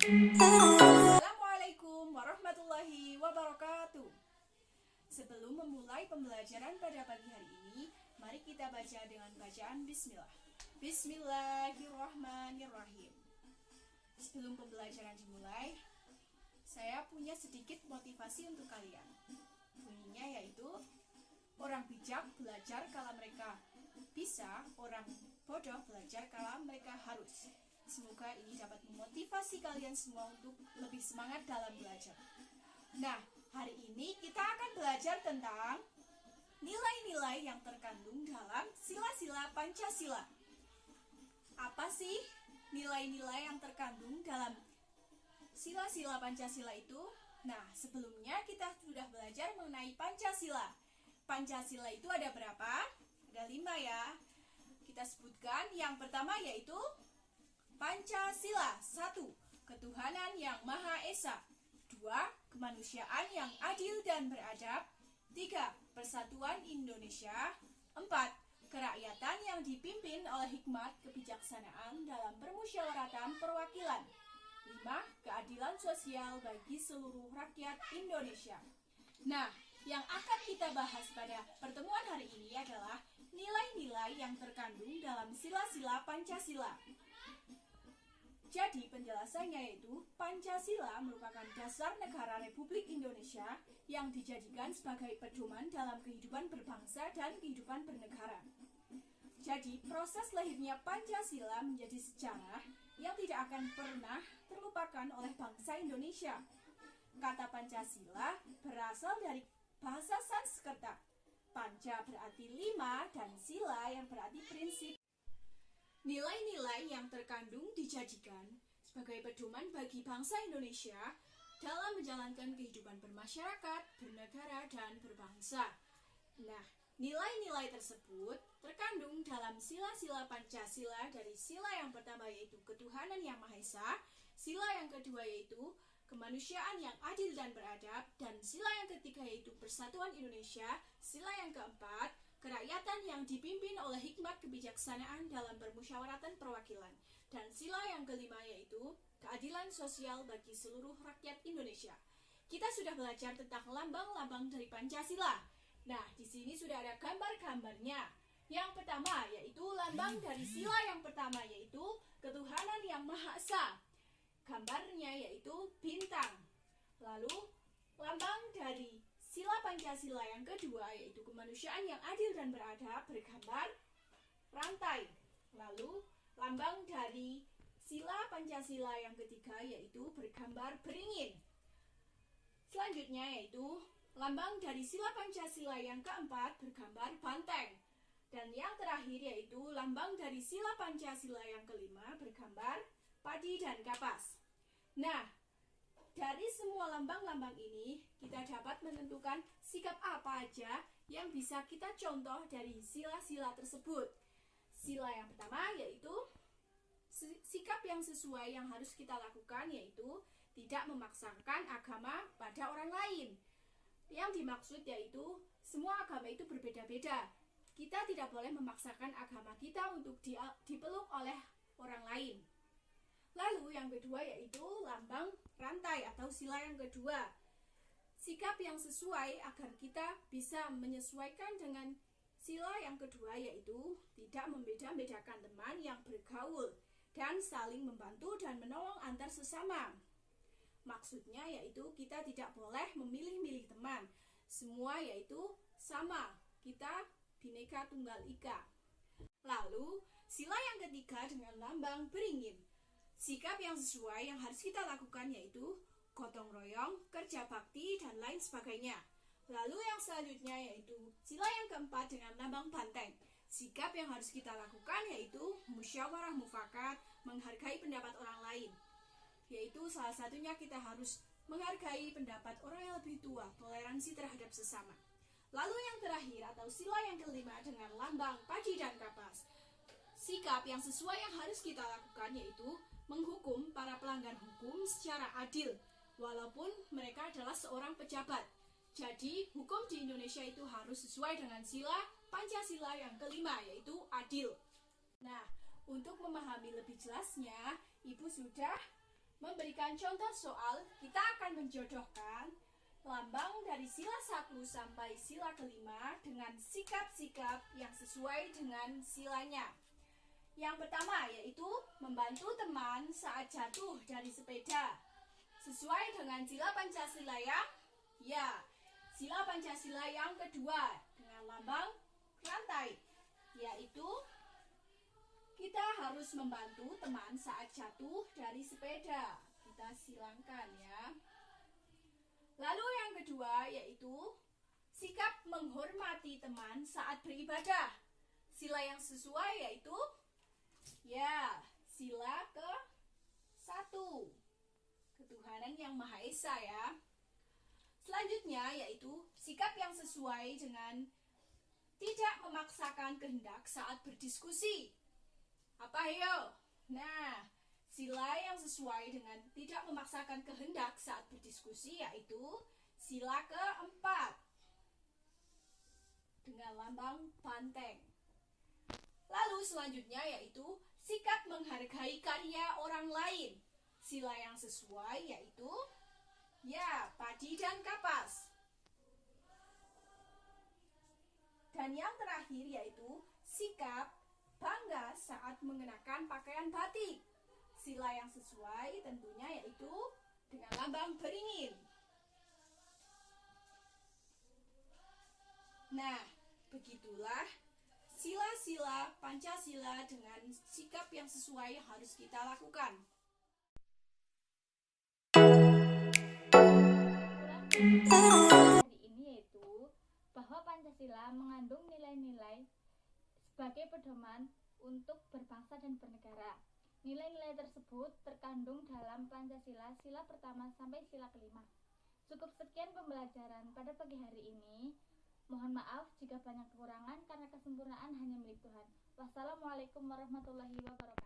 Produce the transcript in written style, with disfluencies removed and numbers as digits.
Assalamualaikum warahmatullahi wabarakatuh. Sebelum memulai pembelajaran pada pagi hari ini, mari kita baca dengan bacaan Bismillah. Bismillahirrahmanirrahim. Sebelum pembelajaran dimulai, saya punya sedikit motivasi untuk kalian. Bunyinya yaitu, orang bijak belajar kalau mereka bisa, orang bodoh belajar kalau mereka harus. Semoga ini dapat memotivasi kalian semua untuk lebih semangat dalam belajar. Nah, hari ini kita akan belajar tentang nilai-nilai yang terkandung dalam sila-sila Pancasila. Apa sih nilai-nilai yang terkandung dalam sila-sila Pancasila itu? Nah, sebelumnya kita sudah belajar mengenai Pancasila. Pancasila itu ada berapa? Ada 5 ya. Kita sebutkan yang pertama yaitu Pancasila. 1. Ketuhanan yang Maha Esa. 2. Kemanusiaan yang adil dan beradab. 3. Persatuan Indonesia. 4. Kerakyatan yang dipimpin oleh hikmat kebijaksanaan dalam permusyawaratan perwakilan. 5. Keadilan sosial bagi seluruh rakyat Indonesia. Nah, yang akan kita bahas pada pertemuan hari ini adalah nilai-nilai yang terkandung dalam sila-sila Pancasila. Jadi penjelasannya yaitu Pancasila merupakan dasar negara Republik Indonesia yang dijadikan sebagai pedoman dalam kehidupan berbangsa dan kehidupan bernegara. Jadi proses lahirnya Pancasila menjadi sejarah yang tidak akan pernah terlupakan oleh bangsa Indonesia. Kata Pancasila berasal dari bahasa Sanskerta. Panca berarti 5 dan sila yang berarti prinsip. Nilai-nilai yang terkandung dijadikan sebagai pedoman bagi bangsa Indonesia dalam menjalankan kehidupan bermasyarakat, bernegara, dan berbangsa. Nah, nilai-nilai tersebut terkandung dalam sila-sila Pancasila dari sila yang pertama yaitu ketuhanan yang Maha Esa, sila yang kedua yaitu kemanusiaan yang adil dan beradab, dan sila yang ketiga yaitu persatuan Indonesia, sila yang keempat kerakyatan yang dipimpin oleh hikmat kebijaksanaan dalam permusyawaratan perwakilan, dan sila yang kelima yaitu keadilan sosial bagi seluruh rakyat Indonesia. Kita sudah belajar tentang lambang-lambang dari Pancasila. Nah, di sini sudah ada gambar-gambarnya. Yang pertama yaitu lambang dari sila yang pertama yaitu ketuhanan yang Maha Esa. Gambarnya yaitu bintang. Lalu lambang dari sila Pancasila yang kedua yaitu kemanusiaan yang adil dan beradab bergambar rantai. Lalu lambang dari sila Pancasila yang ketiga yaitu bergambar beringin. Selanjutnya yaitu lambang dari sila Pancasila yang keempat bergambar banteng. Dan yang terakhir yaitu lambang dari sila Pancasila yang kelima bergambar padi dan kapas. Nah, dari semua lambang-lambang ini, kita dapat menentukan sikap apa aja yang bisa kita contoh dari sila-sila tersebut. Sila yang pertama yaitu sikap yang sesuai yang harus kita lakukan yaitu tidak memaksakan agama pada orang lain. Yang dimaksud yaitu semua agama itu berbeda-beda. Kita tidak boleh memaksakan agama kita untuk dipeluk oleh orang lain. Lalu yang kedua yaitu lambang rantai atau sila yang kedua. Sikap yang sesuai agar kita bisa menyesuaikan dengan sila yang kedua yaitu tidak membeda-bedakan teman yang bergaul dan saling membantu dan menolong antar sesama. Maksudnya yaitu kita tidak boleh memilih-milih teman. Semua yaitu sama. Kita Bhinneka Tunggal Ika. Lalu sila yang ketiga dengan lambang beringin. Sikap yang sesuai yang harus kita lakukan yaitu gotong royong, kerja bakti, dan lain sebagainya. Lalu yang selanjutnya yaitu sila yang keempat dengan lambang banteng. Sikap yang harus kita lakukan yaitu musyawarah mufakat, menghargai pendapat orang lain. Yaitu salah satunya kita harus menghargai pendapat orang yang lebih tua, toleransi terhadap sesama. Lalu yang terakhir atau sila yang kelima dengan lambang padi dan kapas. Sikap yang sesuai yang harus kita lakukan yaitu menghukum para pelanggar hukum secara adil, walaupun mereka adalah seorang pejabat. Jadi, hukum di Indonesia itu harus sesuai dengan sila Pancasila yang kelima, yaitu adil. Nah, untuk memahami lebih jelasnya, Ibu sudah memberikan contoh soal, kita akan menjodohkan lambang dari sila 1 sampai sila kelima dengan sikap-sikap yang sesuai dengan silanya. Yang pertama yaitu membantu teman saat jatuh dari sepeda. Sesuai dengan sila Pancasila sila Pancasila yang kedua dengan lambang rantai, yaitu kita harus membantu teman saat jatuh dari sepeda. Kita silangkan ya. Lalu yang kedua yaitu sikap menghormati teman saat beribadah. Sila yang sesuai yaitu sila ke-1, ketuhanan yang Maha Esa ya. Selanjutnya yaitu sikap yang sesuai dengan tidak memaksakan kehendak saat berdiskusi. Apa yo? Nah, sila yang sesuai dengan tidak memaksakan kehendak saat berdiskusi yaitu sila ke-4 dengan lambang banteng. Lalu selanjutnya yaitu sikap menghargai karya orang lain. Sila yang sesuai yaitu padi dan kapas. Dan yang terakhir yaitu sikap bangga saat mengenakan pakaian batik. Sila yang sesuai tentunya yaitu dengan lambang beringin. Nah, begitulah sila-sila Pancasila dengan sikap yang sesuai harus kita lakukan. Hari ini yaitu bahwa Pancasila mengandung nilai-nilai sebagai pedoman untuk berbangsa dan bernegara. Nilai-nilai tersebut terkandung dalam Pancasila sila pertama sampai sila kelima. Cukup sekian pembelajaran pada pagi hari ini. Mohon maaf jika banyak kekurangan karena kesempurnaan hanya milik Tuhan. Wassalamualaikum warahmatullahi wabarakatuh.